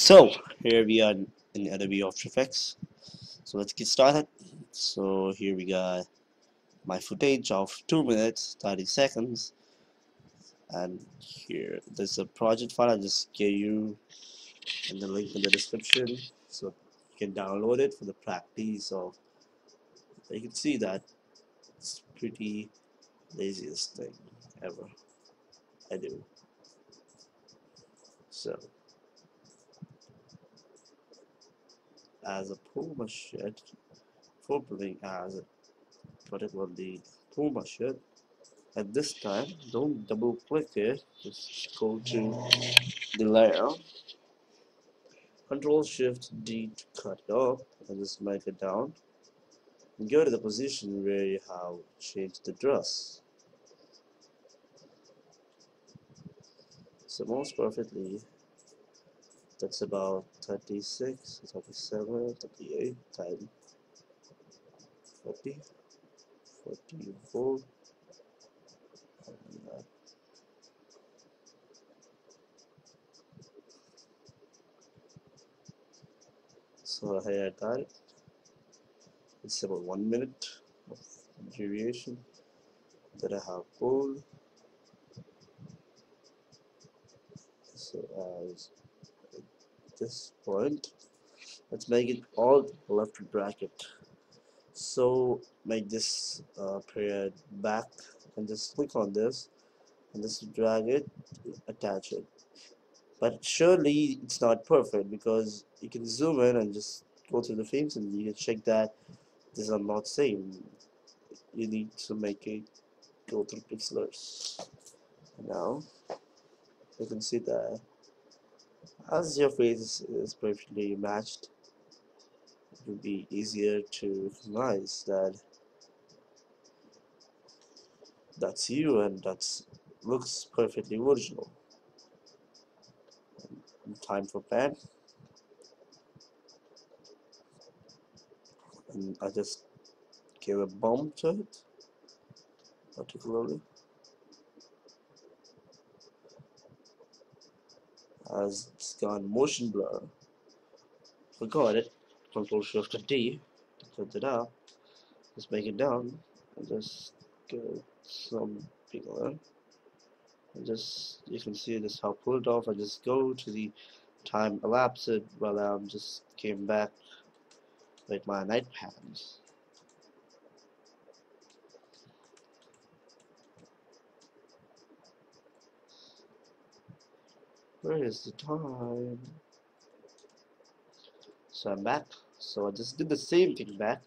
So here we are in Adobe After Effects. So let's get started. So here we got my footage of 2 minutes 30 seconds, and here there's a project file I just gave you and the link in the description, so you can download it for the practice of. You can see that it's pretty laziest thing ever I do. So as a pull my shit for putting as a particularly pull my shit. At this time, don't double click it, just go to the layer, Control Shift D to cut it off, and just make it down, and go to the position where you have changed the dress. So most perfectly, that's about 36, 37, 38, time 40, 44, and so here I got it. It's about 1 minute of duration that I have pulled. So as this point, let's make it all left bracket. So make this period back and just click on this and just drag it, attach it. But surely it's not perfect because you can zoom in and just go through the frames and you can check that these are not same. You need to make it go through pixelers. Now you can see that as your face is perfectly matched, it will be easier to recognize that that's you and that's looks perfectly original. Time for pen, and I just gave a bump to it particularly as it's gone motion blur. Forgot it. Control Shift D to cut it out. Just make it down and just get some bigger. And just you can see this how I pull it off. I just go to the time elapsed while I'm just came back with my night pants. Where is the time? So I'm back. So I just did the same thing back.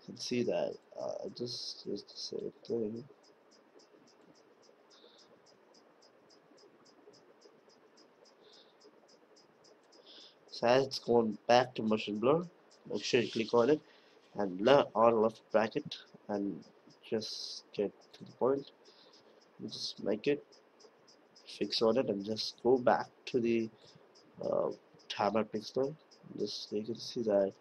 You can see that I just did the same thing. So as it's going back to motion blur, make sure you click on it and on left bracket and just get to the point. Just make it, fix on it, and just go back to the uh, timer pixel. Just you can see that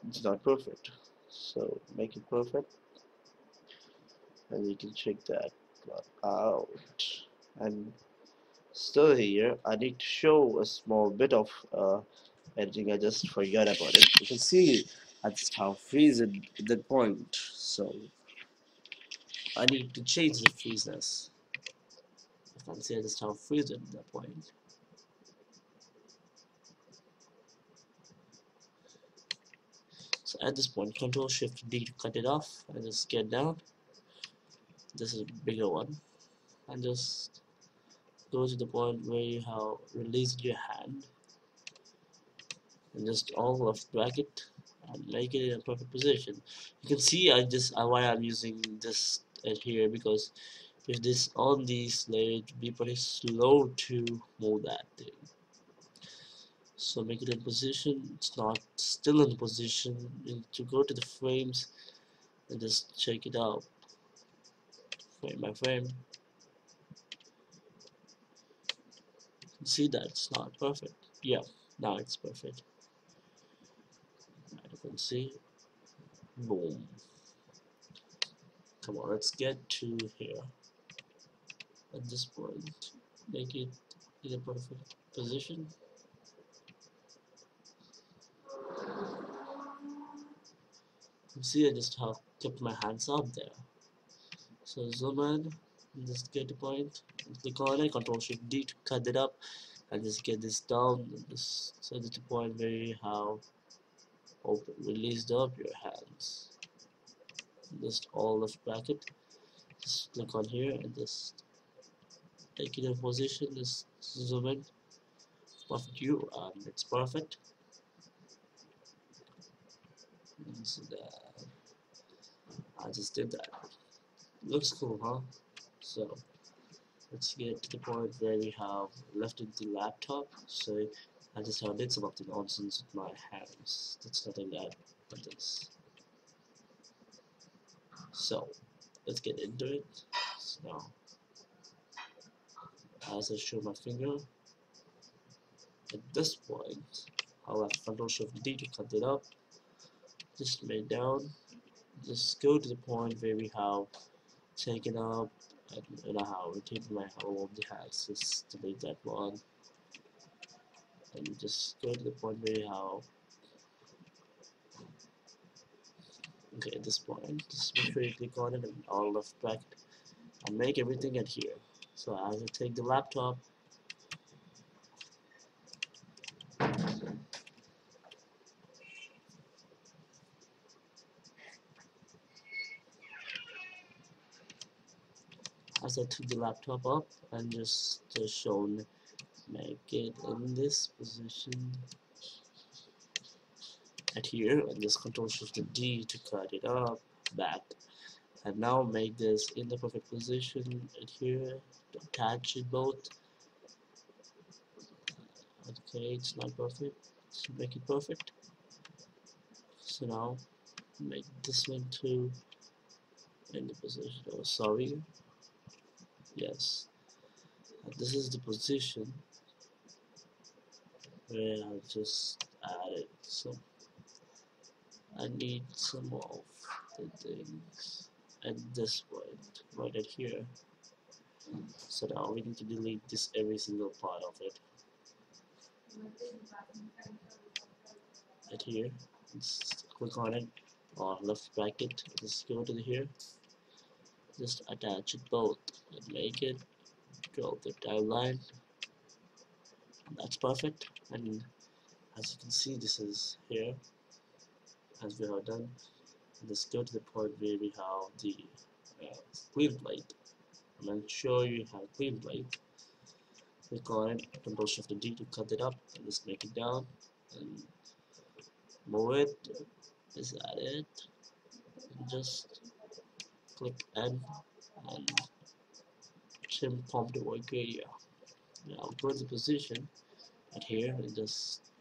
it's not perfect. So make it perfect, and you can check that out. And still here, I need to show a small bit of editing. I just forgot about it. You can see I just how freeze at that point. So I need to change the freezeness. You can see I just how freeze at that point. So at this point, Control Shift D to cut it off and just get down. This is a bigger one, and just go to the point where you have released your hand, and just all left bracket and make it in a perfect position. You can see why I'm using this here, because if this on these layers, it would be pretty slow to move that thing. So make it in position. It's not still in position. You need to go to the frames and just check it out frame by frame. See that it's not perfect. Yeah, now it's perfect. You can see, boom. Come on, let's get to here. At this point, make it in a perfect position. You see, I just have kept my hands up there. So zoom in, and just get the point, and click on it, Control Shift D to cut it up, and just get this down, and just so that the point where you have open, released up your hands. Just all left bracket, just click on here and just take it in position, just zoom in, perfect view, and it's perfect. So I just did that. Looks cool, huh? So let's get to the point where we have left it the laptop. So I just have did some of the nonsense with my hands. That's nothing that but this. So let's get into it. So now as I show my finger, at this point I'll have Control Shift D to cut it up. Just lay down. Just go to the point where we have taken up and I have taken my whole of the hands. Just delete that one and just go to the point where you have. Okay, at this point, just make sure you click on it and all left bracket and make everything adhere. So as I take the laptop, as I took the laptop up and just shown, make it in this position, adhere, and just Control Shift D to cut it up, back, and now make this in the perfect position, adhere, attach it both. Okay, it's not perfect, so make it perfect. So now make this one too in the position. Oh, sorry. Yes, this is the position where I just added some. I need some of the things at this point, right at here. So now we need to delete this every single part of it. At here, just click on it or left bracket. Just go to here. Just attach it both and make it draw the timeline. That's perfect. And as you can see, this is here as we have done. Let's go to the point where we have the clean plate. Make sure you have clean plate. Click on it, Control Shift D to cut it up, and just make it down and move it. Is that it? And just click N and trim from the work area. Now go to the position right here and just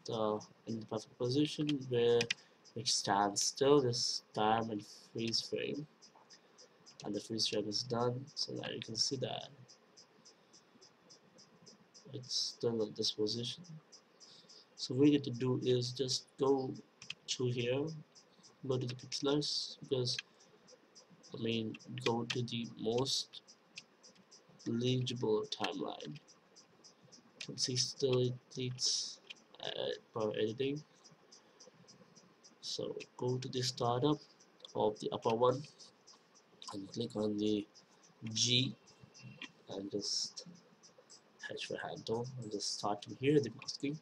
in the perfect position where it stands still this time and freeze frame, and the freeze frame is done. So now you can see that it's still at this position. So what we need to do is just go to here, go to the pixelers, because go to the most legible timeline. You can see still it needs power editing. So go to the startup of the upper one and click on the G and just hatch for handle and just start to hear the masking.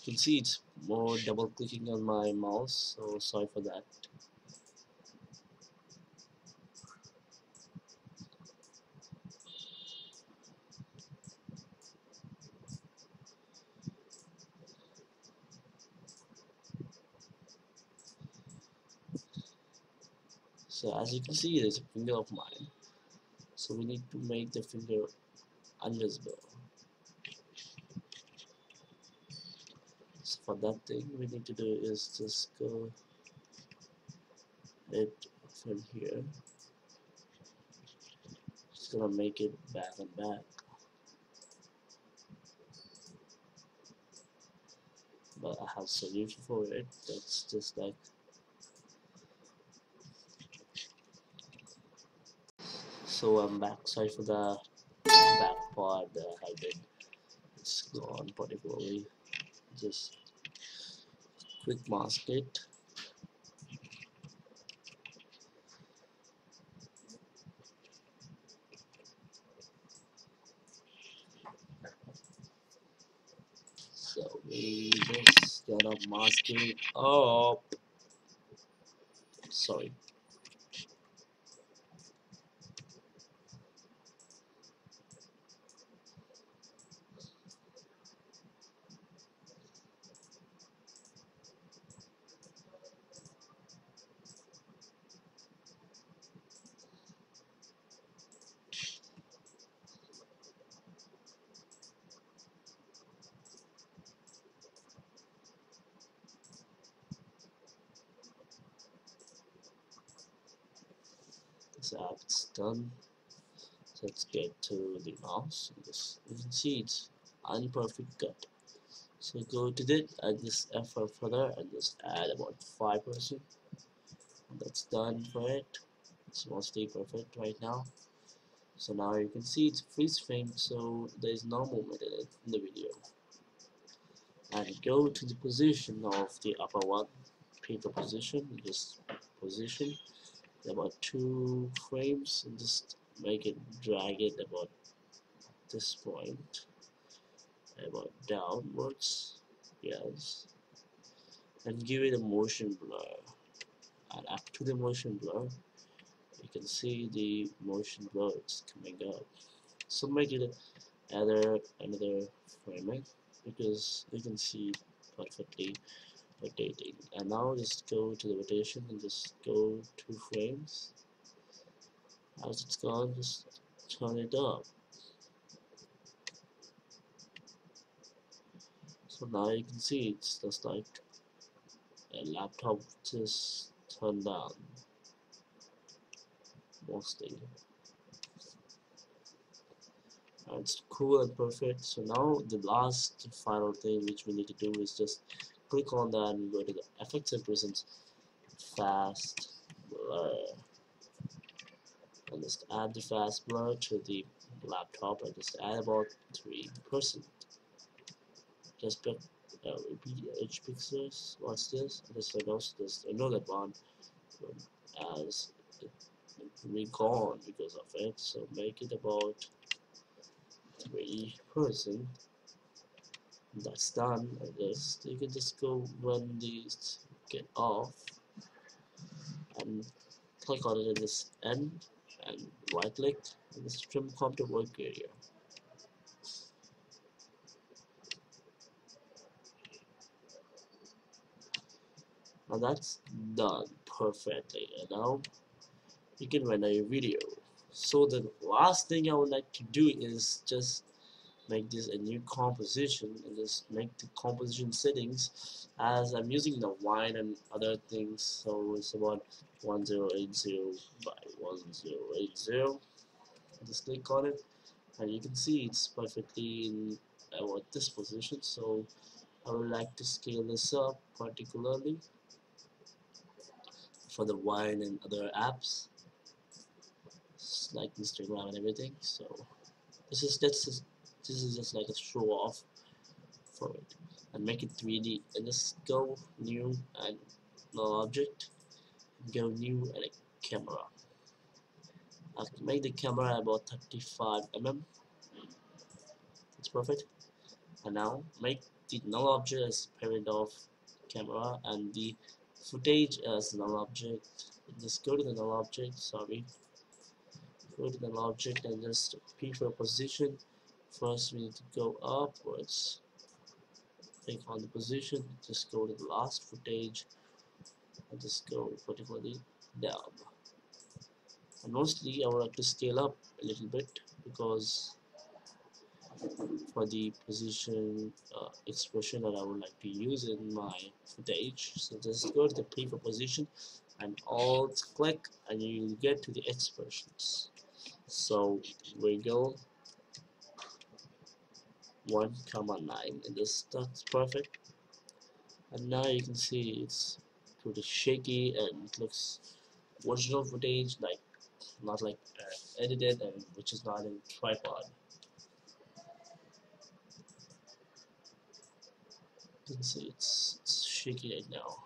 You can see it's more double clicking on my mouse, so sorry for that. So as you can see, there's a finger of mine. So we need to make the finger invisible. So for that thing, we need to do is just go it from here. Just gonna make it back and back. But I have solution for it. That's just like So I'm back. Sorry for the back part that I did. It's gone particularly. Just quick mask it. So we just gonna masking up. Sorry. This app's done. So let's get to the mouse. This, you can see it's imperfect cut. So go to it, add this effort further, and just add about 5%. That's done for it. It's mostly perfect right now. So now you can see it's freeze frame, so there is no movement in it in the video. And go to the position of the upper one, pick a position, just position about 2 frames, and just make it drag it about this point, about downwards, yes, and give it a motion blur. And after the motion blur, you can see the motion blur is coming up. So make it another frame because you can see perfectly rotating. And now just go to the rotation and just go 2 frames. As it's gone, just turn it up. So now you can see it's just like a laptop just turned down mostly. And it's cool and perfect. So now the last final thing which we need to do is just click on that and go to the effects and present fast blur, and just add the fast blur to the laptop and just add about 3%. Just pick repeat each pixels. What's this? This also just another one as it will be gone because of it. So make it about 3%. That's done. I guess you can just go when these get off and click on it in this end and right click and just trim comp to work area. Now that's done perfectly, and now you can render your video. So the last thing I would like to do is just make this a new composition and just make the composition settings as I'm using the wine and other things. So it's about 1080 by 1080. Just click on it and you can see it's perfectly in about this position. So I would like to scale this up particularly for the wine and other apps like Instagram and everything. So this is just like a show off for it, and make it 3D and just go new and null object, go new and a camera. I'll make the camera about 35 mm. It's perfect. And now make the null object as parent of camera and the footage as null object. Just go to the null object, sorry, go to the null object and just prefer position. First we need to go upwards, click on the position, just go to the last footage and just go particularly down. And mostly I would like to scale up a little bit because for the position expression that I would like to use in my footage. So just go to the prefer position and alt click and you get to the expressions. So we go 1,9 and this that's perfect. And now you can see it's pretty shaky and it looks original footage like not like edited, and which is not in tripod. You can see it's shaking right now,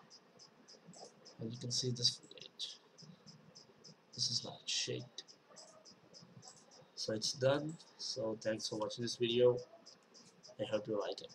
and you can see this footage. This is not shaked. So it's done. So thanks for watching this video. I hope you like it.